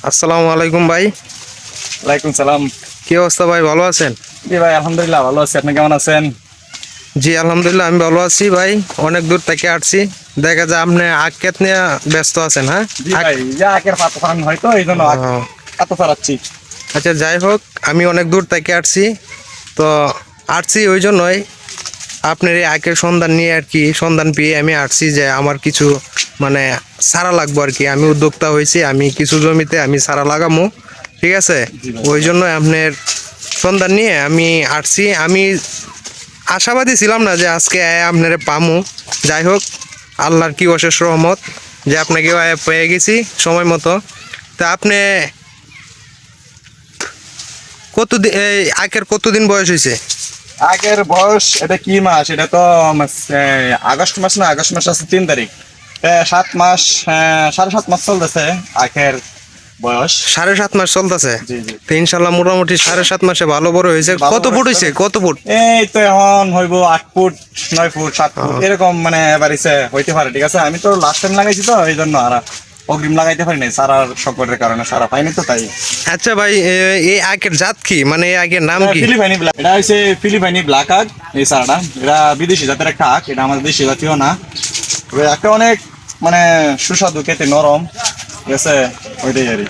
আসসালামু আলাইকুম ভাই। ওয়ালাইকুম সালাম। কি অবস্থা ভাই, ভালো আছেন? জি ভাই, আলহামদুলিল্লাহ ভালো আছি। আপনি কেমন আছেন? জি আলহামদুলিল্লাহ আমি ভালো আছি ভাই। অনেক দূর থেকে আসছি, দেখা যায় আপনি আখ ক্ষেত নিয়ে ব্যস্ত আছেন। হ্যাঁ জি ভাই, আখের পাতা ফার্ম হয়তো এই জন্য পাতা ছাড়াচ্ছি। আচ্ছা যাই হোক, আমি অনেক দূর থেকে আসছি, তো আসছি ওই জন্যই আপনার এই আখের সন্ধান নিয়ে আর কি, সন্ধান পেয়ে আমি আসছি যে আমার কিছু মানে চারা লাগবো আর কি। আমি উদ্যোক্তা হয়েছি, আমি কিছু জমিতে আমি চারা লাগামো, ঠিক আছে? ওই জন্য আপনার সন্ধান নিয়ে আমি আসছি। আমি আশাবাদী ছিলাম না যে আজকে আপনারে পামু। যাই হোক, আল্লাহর কি অশেষ রহমত যে আপনাকে পেয়ে গেছি সময় মতো। তা আপনি কতদিন এই আখের কতদিন বয়স হয়েছে? আগের বয়স এটা কি মাস? এটা তো আগস্ট মাস না, আগস্ট মাস আছে 3 তারিখ। 7 মাস, 7.5 মাস চলতেছে আখের বয়স। 7.5 মাস চলতেছে। জি জি। তো ইনশাল্লাহ মোটামুটি 7.5 মাসে ভালো বড় হয়েছে। কত ফুট হয়েছে, কত ফুট? এই তো এখন হইব 8 ফুট, 9 ফুট, 7 ফুট এরকম মানে বাড়িছে হইতে পারে। ঠিক আছে, আমি তো লাস্ট টাইম লাগাইছি তো এই জন্য আর অগ্রিম লাগাইতে পারিনি, সারার সংকটের কারণে সারা পাইনি তো তাই। আচ্ছা ভাই, এই আখের জাত কি, মানে এই আখের নাম কি? ফিলিপাইনি ব্ল্যাক, এটা হচ্ছে ফিলিপাইনি ব্ল্যাক আখ। এই সারাটা এটা বিদেশি জাতের একটা আখ, এটা আমাদের দেশি জাতীয় না। তবে একটা অনেক মানে সুস্বাদু, খেতে নরম, ঠিক আছে? ওইটাই আর কি।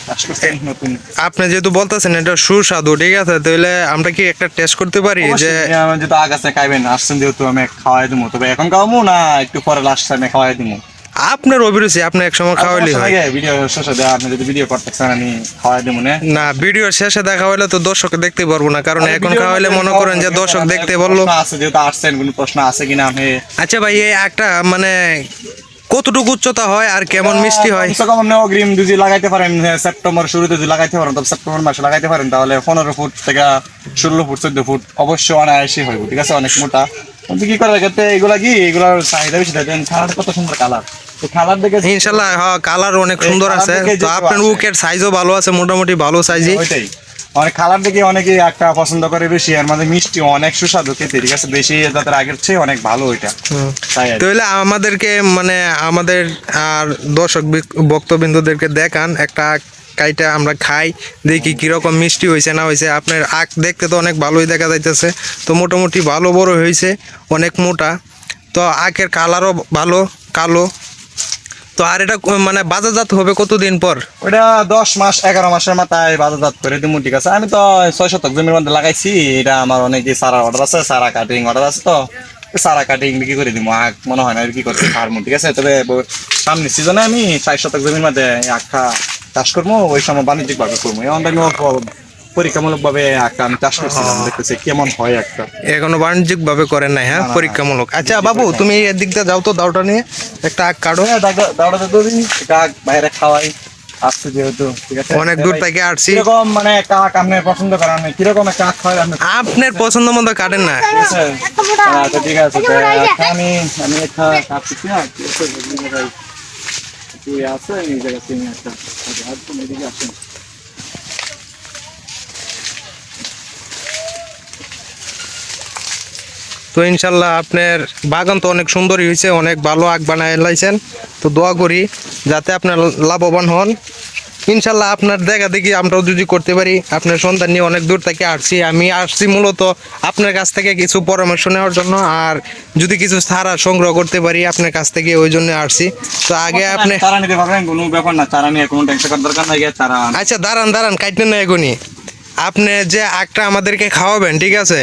চাষ করছি নতুন। আপনি যেহেতু বলতেছেন এটা সুস্বাদু, ঠিক আছে, তাহলে আমরা কি একটা টেস্ট করতে পারি? যে অবশ্যই, আমার যেহেতু আগ আছে খাইবেন, আসছেন যেহেতু আমি খাওয়াই দিব। তবে এখন খাওয়াবো না, একটু পরে লাস্ট টাইমে খাওয়াই দিব। আপনার অভিরুচি, আপনি এক সময় খাওয়াইলে হয়। ভিডিও শেষে দেওয়া, আপনি যদি ভিডিও করতেছেন আমি খাওয়াই দিব না। না, ভিডিও শেষে দেখা হইলে তো দর্শক দেখতে পারবো না, কারণ এখন খাওয়াইলে মনে করেন যে দর্শক দেখতে বললো। প্রশ্ন আছে যেহেতু আসছেন, কোনো প্রশ্ন আছে কিনা আমি। আচ্ছা ভাই, এই একটা মানে কতটুকু উচ্চতা হয় আর কেমন মিষ্টি হয়? কমসে কম আপনি অগ্রিম যদি লাগাইতে পারেন, সেপ্টেম্বর শুরুতে যদি লাগাইতে পারেন, তবে সেপ্টেম্বর মাসে লাগাইতে পারেন, তাহলে 15 ফুট থেকে 16 ফুট 14 ফুট অবশ্যই অনায়াসই হইব। ঠিক আছে, অনেক মোটা। কিন্তু কি করার ক্ষেত্রে এগুলা কি, এগুলোর চাহিদা বেশি থাকে। কালার কত সুন্দর কালার, কালার দেখে ইনশাল্লাহ হ্যাঁ, কালার অনেক সুন্দর কালার আছে। দেখে তো যে আপনার আসে। উকের সাইজও ভালো আছে, মোটামুটি ভালো সাইজই। ওইটাই, অনেক কালার দেখে অনেকে একটা পছন্দ করে বেশি। এর মধ্যে মিষ্টি অনেক সুস্বাদু খেতে, ঠিক আছে? দেশি জাতের আগের চেয়ে অনেক ভালো ওইটা, তাই আর কি। তাহলে আমাদেরকে মানে আমাদের আর দর্শক ভক্তবিন্দুদেরকে দেখান একটা কাইটা আমরা খাই, দেখি কিরকম মিষ্টি হয়েছে না হয়েছে। আপনার আখ দেখতে তো অনেক ভালোই দেখা যাইতেছে, তো মোটামুটি ভালো বড় হয়েছে, অনেক মোটা। তো আখের কালারও ভালো, কালো। তো আর এটা মানে বাজারজাত হবে কতদিন পর? ওটা 10 মাস 11 মাসের মাথায় বাজারজাত করে দিব। ঠিক আছে, আমি তো 6 শতক জমির মধ্যে লাগাইছি। এটা আমার অনেকে সারা অর্ডার আছে, সারা কাটিং অর্ডার আছে, তো সারা কাটিং বিক্রি করে দিব। আখ মনে হয় না বিক্রি করতে পারবো, ঠিক আছে? তবে সামনের সিজনে আমি 60 শতক জমির মধ্যে আখটা চাষ করবো, ওই সময় বাণিজ্যিক ভাবে করবো। এখন আমি পরীক্ষামূলক ভাবে আখটা আমি চাষ করছিলাম, দেখতেছি কেমন হয় একটা। এখনো বাণিজ্যিক ভাবে করেন নাই? হ্যাঁ, না, না, পরীক্ষামূলক। আচ্ছা বাবু, তুমি এর দিক দিয়ে যাও তো, দাওটা নিয়ে একটা আখ কাটো। দাওড়াতে তো দিই, এটা আখ বাইরে খাওয়াই আসছে যেহেতু, ঠিক আছে? অনেক দূর থেকে আসছি। কিরকম মানে কাক আপনি পছন্দ করেন, কিরকম একটা কাক খাওয়াই আপনি? আপনার পছন্দ মতো কাটেন না। ঠিক আছে, আচ্ছা ঠিক আছে। তো আমি আমি একটা কাটছি না, ঠিক আছে? তুই আছে এই জায়গা থেকে একটা একদম এদিকে আসেন। তো ইনশাল্লাহ আপনার বাগান তো অনেক সুন্দরই হয়েছে, অনেক ভালো আখ বানায় লাইছেন। তো দোয়া করি যাতে আপনার লাভবান হন। ইনশাল্লাহ আপনার দেখা দেখি আমরাও যদি করতে পারি। আপনার সন্তান নিয়ে অনেক দূর থেকে আমি আসছি মূলত আপনার কাছ থেকে কিছু পরামর্শ নেওয়ার জন্য, আর যদি কিছু চারা সংগ্রহ করতে পারি আপনার কাছ থেকে, ওই জন্য আসছি। তো আগে আপনি চারা নিতে পারবেন, কোনো ব্যাপার না। চারা নিয়ে কোনো টেনশন করার দরকার নাই। চারা আচ্ছা দাঁড়ান কাটবেন না এখনই। আপনি যে আখটা আমাদেরকে খাওয়াবেন, ঠিক আছে,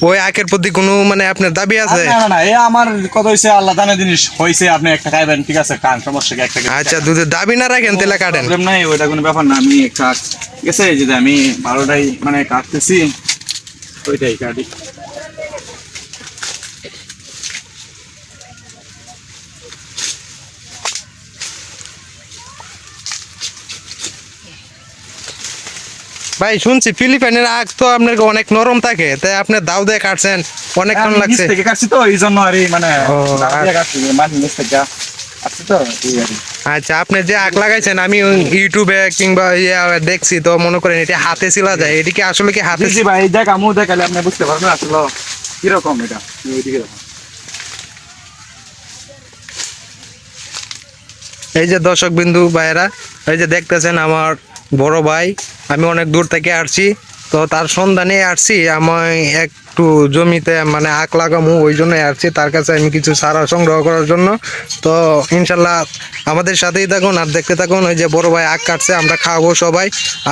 ওই আখের প্রতি কোনো মানে আপনার দাবি আছে? না না না, এ আমার কত হয়েছে আল্লাহ জানে, জিনিস হয়েছে। আপনি একটা খাইবেন, ঠিক আছে? খান, সমস্যা কি? একটা আচ্ছা, দুধের দাবি না রাখেন তাহলে কাটেন। প্রবলেম নাই, ওইটা কোনো ব্যাপার না। আমি একটা, ঠিক আছে, যদি আমি ভালোটাই মানে কাটতেছি, ওইটাই কাটি। ভাই শুনছি ফিলিপাইনের আখ তো আপনার অনেক নরম থাকে, তাই আপনি দাও দিয়ে কাটছেন, অনেকক্ষণ আমি নিচ লাগছে। থেকে কাটছি তো এই জন্য আর মানে কাটছি, মানে নিচ থেকে কাটছি তো এই আর কি। আচ্ছা, আপনি যে আখ লাগাইছেন আমি ইউটিউবে কিংবা দেখছি, তো মনে করেন এটা হাতে ছিলা যায়, এটি কি আসলে কি হাতে? জি ভাই, দেখ আমু দেখালে আপনি বুঝতে পারবেন আসলে কিরকম এটা। ওইদিকে দেখুন। এই যে দর্শক বিন্দু ভাইয়েরা, এই যে দেখতেছেন আমার বড় ভাই, আমি অনেক দূর থেকে আসছি, তো তার সন্ধানে আসছি। আমি একটু জমিতে মানে আখ লাগামু, ওই জন্যই আসছি তার কাছে আমি কিছু চারা সংগ্রহ করার জন্য। তো ইনশাল্লাহ আমাদের সাথেই থাকুন আর দেখতে থাকুন। ওই যে বড় ভাই আখ কাটছে, আমরা খাবো সবাই।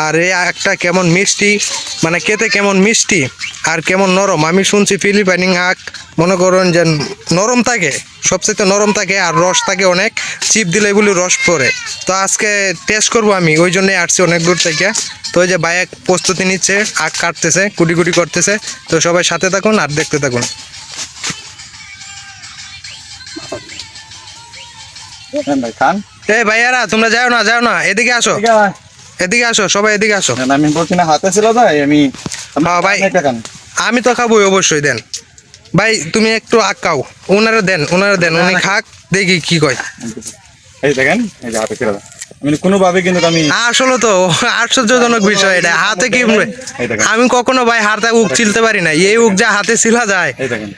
আর এই আখটা কেমন মিষ্টি, মানে খেতে কেমন মিষ্টি আর কেমন নরম। আমি শুনছি ফিলিপাইনি আখ মনে করুন যে নরম থাকে, সবচেয়ে নরম থাকে আর রস থাকে অনেক, চিপ দিলে এগুলি রস পড়ে। তো আজকে টেস্ট করব আমি, ওই জন্যই আসছি অনেক দূর থেকে। তো ওই যে ভাই এক প্রস্তুতি নিচ্ছে, আখ কাটতেছে, কুটি কুটি করতেছে। তো সবাই সাথে থাকুন আর দেখতে থাকুন। হ্যাঁ ভাই খান। এই ভাইয়ারা তোমরা যাও না, যাও না, এদিকে আসো, ঠিক আছে। এদিকে আসো, সবাই এদিকে আসো। না, আমি বলছি না হাতে ছিল তাই আমি হ্যাঁ ভাই, একটা খান। আমি তো খাবোই অবশ্যই, দেন ভাই তুমি একটু আখ খাও, ওনারা দেন, ওনারা দেন, উনি খাক, দেখি কি কয়। এই দেখেন, এই যে হাতে ছিল। আমি কোনোভাবে কিন্তু আমি আসলে তো আশ্চর্যজনক বিষয় এটা, হাতে কি এই দেখেন। আমি কখনো ভাই হাতে উক চিলতে পারি না, এই উক যা হাতে ছিলা যায়। এই দেখেন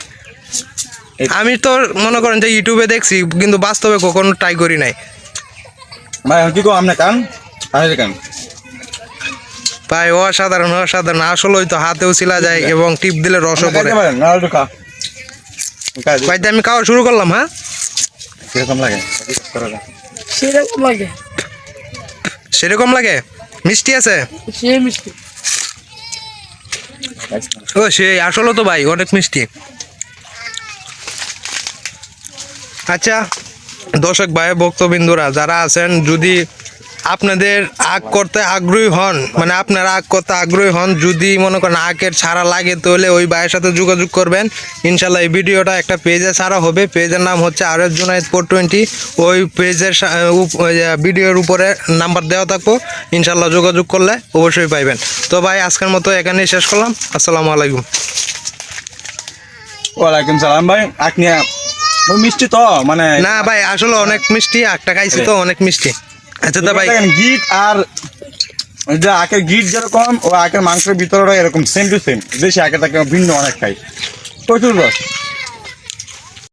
আমি তো মনে করেন যে ইউটিউবে দেখছি, কিন্তু বাস্তবে কখনো ট্রাই করি নাই। ভাই কি কো আপনি খান, এই দেখেন। ভাই অসাধারণ, অসাধারণ, আসলেই তো হাতেও ছিলা যায় এবং টিপ দিলে রসও পড়ে। খাইতে পারেন না, একটু খা। ভাই আমি খাওয়া শুরু করলাম। হ্যাঁ কিরকম লাগে? সেরকম লাগে, সেরকম লাগে, মিষ্টি আছে। সে মিষ্টি। ও সেই আসলে তো ভাই অনেক মিষ্টি। আচ্ছা দর্শক ভাই ভক্তবিন্দুরা যারা আছেন, যদি আপনাদের আখ করতে আগ্রহী হন, মানে আপনারা আখ করতে আগ্রহী হন, যদি মনে করেন আখের ছাড়া লাগে, তাহলে ওই ভাইয়ের সাথে যোগাযোগ করবেন। ইনশাল্লাহ এই ভিডিওটা একটা পেজে ছাড়া হবে, পেজের নাম হচ্ছে RS জুনায়েদ 420। ওই পেজের ভিডিওর উপরে নাম্বার দেওয়া থাকবো, ইনশাল্লাহ যোগাযোগ করলে অবশ্যই পাইবেন। তো ভাই আজকের মতো এখানেই শেষ করলাম, আসসালামু আলাইকুম। ওয়ালাইকুম সালাম ভাই। আখ নিয়ে ওই মিষ্টি তো মানে না ভাই আসলে অনেক মিষ্টি, আখটা খাইছি তো অনেক মিষ্টি। আচ্ছা তো ভাই, দেখেন গিট আর ওই যে আখের গিট যেরকম ও আখের মাংসের ভিতরে এরকম সেম টু সেম, দেশি আখের থেকে ভিন্ন অনেক খাই, প্রচুর রস।